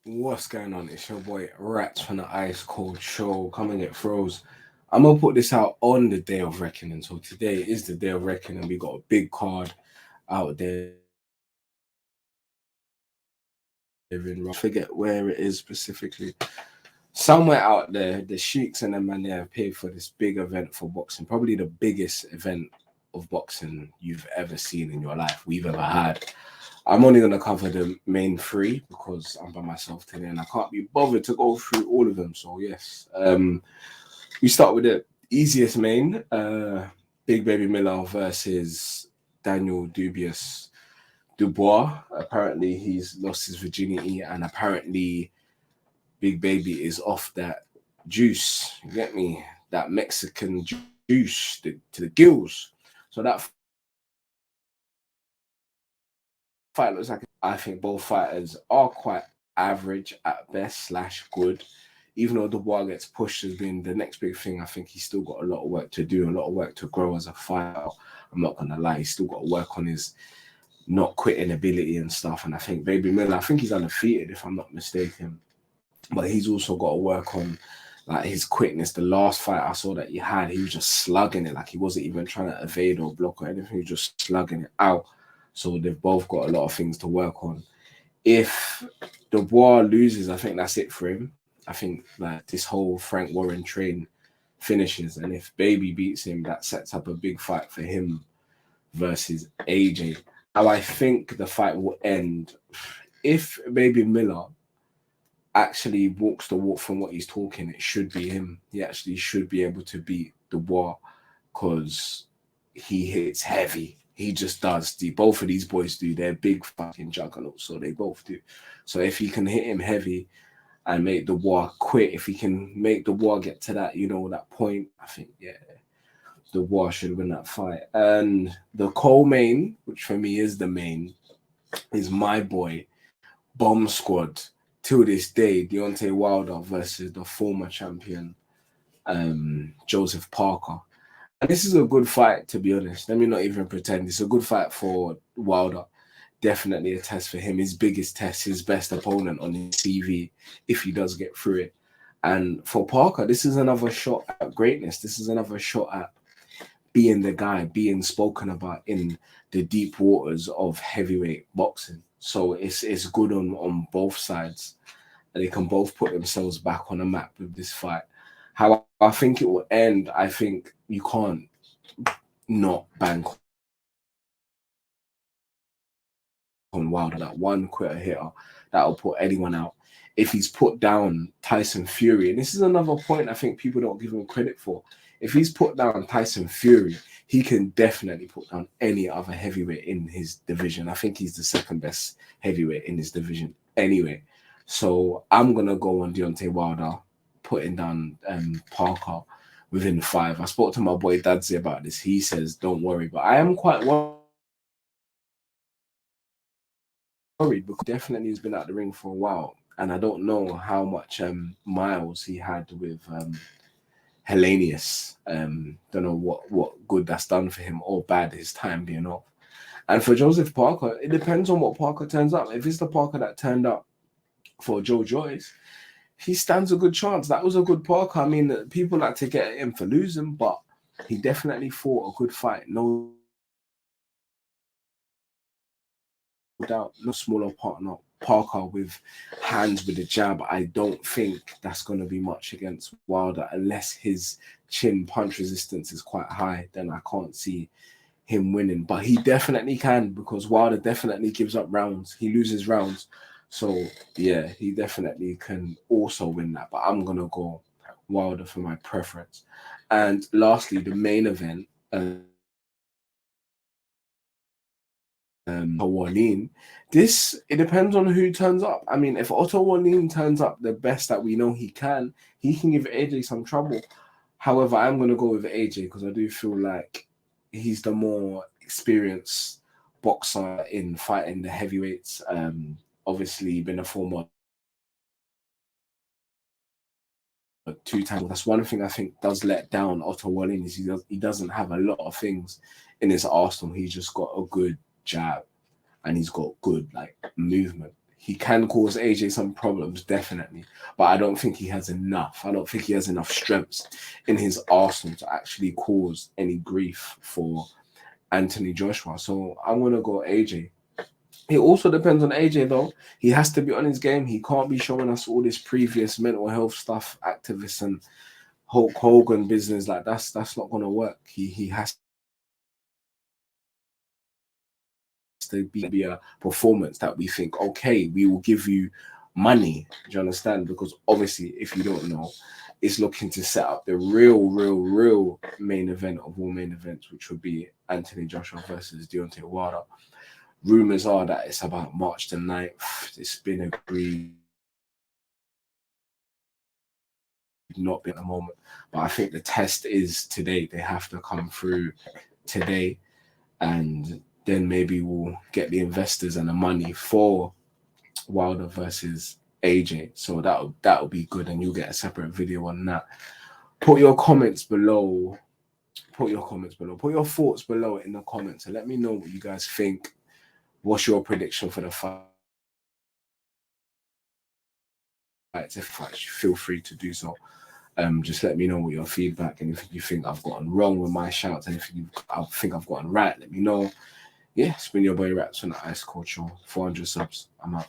What's going on? It's your boy Rats from the Ice Cold Show. Come and get froze. I'm gonna put this out on the day of reckoning. So today is the day of reckoning. We got a big card out there in forget where it is specifically. Somewhere out there, the Sheiks and the man there have paid for this big event for boxing. Probably the biggest event of boxing you've ever seen in your life, we've ever had. I'm only going to cover the main three because I'm by myself today and I can't be bothered to go through all of them. So, yes, we start with the easiest main Big Baby Miller versus Daniel Dubois. Apparently, he's lost his virginity and apparently, Big Baby is off that juice. You get me? That Mexican juice to the gills. So that fight looks like I think both fighters are quite average at best slash good. Even though Dubois gets pushed as being the next big thing, I think he's still got a lot of work to do, a lot of work to grow as a fighter. I'm not gonna lie, he's still got to work on his not quitting ability and stuff. And I think Baby Miller, I think he's undefeated if I'm not mistaken. But he's also got to work on like his quickness. The last fight I saw that he had, he was just slugging it, like he wasn't even trying to evade or block or anything, he was just slugging it out. So they've both got a lot of things to work on. If Dubois loses, I think that's it for him. I think like this whole Frank Warren train finishes, and if Baby beats him, that sets up a big fight for him versus AJ. How I think the fight will end, if Baby Miller actually walks the walk from what he's talking, it should be him. He actually should be able to beat Dubois because he hits heavy. He just does. Both of these boys do. They're big fucking juggernauts, so they both do. So if he can hit him heavy and make Dubois quit, if he can make Dubois get to that, that point, I think, yeah, Dubois should win that fight. And the co-main, which for me is the main, is my boy, Bomb Squad. Till this day, Deontay Wilder versus the former champion, Joseph Parker. And this is a good fight, to be honest. Let me not even pretend. It's a good fight for Wilder. Definitely a test for him. His biggest test, his best opponent on his CV, if he does get through it. And for Parker, this is another shot at greatness. This is another shot at being the guy, being spoken about in the deep waters of heavyweight boxing. So it's good on both sides. And they can both put themselves back on the map with this fight. How I think it will end, I think you can't not bank on Wilder. That one quitter hitter that'll put anyone out. If he's put down Tyson Fury, and this is another point I think people don't give him credit for. If he's put down Tyson Fury, he can definitely put down any other heavyweight in his division. I think he's the second best heavyweight in his division anyway. So I'm going to go on Deontay Wilder, putting down Parker within 5. I spoke to my boy Dadzi about this. He says, don't worry. But I am quite worried because definitely he's been out the ring for a while. And I don't know how much miles he had with Hellenius. Don't know what good that's done for him or bad his time being off. And for Joseph Parker, it depends on what Parker turns up. If it's the Parker that turned up for Joe Joyce, he stands a good chance. That was a good Parker. I mean, people like to get him for losing, but he definitely fought a good fight. No doubt. No smaller partner. Parker with hands with the jab. I don't think that's going to be much against Wilder unless his chin punch resistance is quite high. Then I can't see him winning, but he definitely can because Wilder definitely gives up rounds. He loses rounds. So, yeah, he definitely can also win that. But I'm going to go Wilder for my preference. And lastly, the main event, Wallin. This, it depends on who turns up. I mean, if Otto Wallin turns up the best that we know he can give AJ some trouble. However, I'm going to go with AJ because I do feel like he's the more experienced boxer in fighting the heavyweights. Obviously, been a former 2 times. That's one thing I think does let down Otto Wallin is he doesn't have a lot of things in his arsenal. He's just got a good jab and he's got good like movement. He can cause AJ some problems, definitely, but I don't think he has enough. I don't think he has enough strengths in his arsenal to actually cause any grief for Anthony Joshua. So I'm gonna go AJ. It also depends on AJ though. He has to be on his game. He can't be showing us all this previous mental health stuff, activists and Hulk Hogan business. Like that's not gonna work. He has to be a performance that we think, okay, we will give you money. Do you understand? Because obviously, if you don't know, it's looking to set up the real main event of all main events, which would be Anthony Joshua versus Deontay Wilder. Rumors are that it's about March the 9th. It's been agreed, not been at the moment, but I think the test is today. They have to come through today, and then maybe we'll get the investors and the money for Wilder versus AJ. So that'll be good, and you'll get a separate video on that. Put your comments below. Put your thoughts below in the comments, and let me know what you guys think. What's your prediction for the fight? If feel free to do so. Just let me know what your feedback, and if you think I've gotten wrong with my shouts, and if you think I've gotten right, let me know. Yeah, it's been your boy Raps on the Ice Culture. 400 subs. I'm out.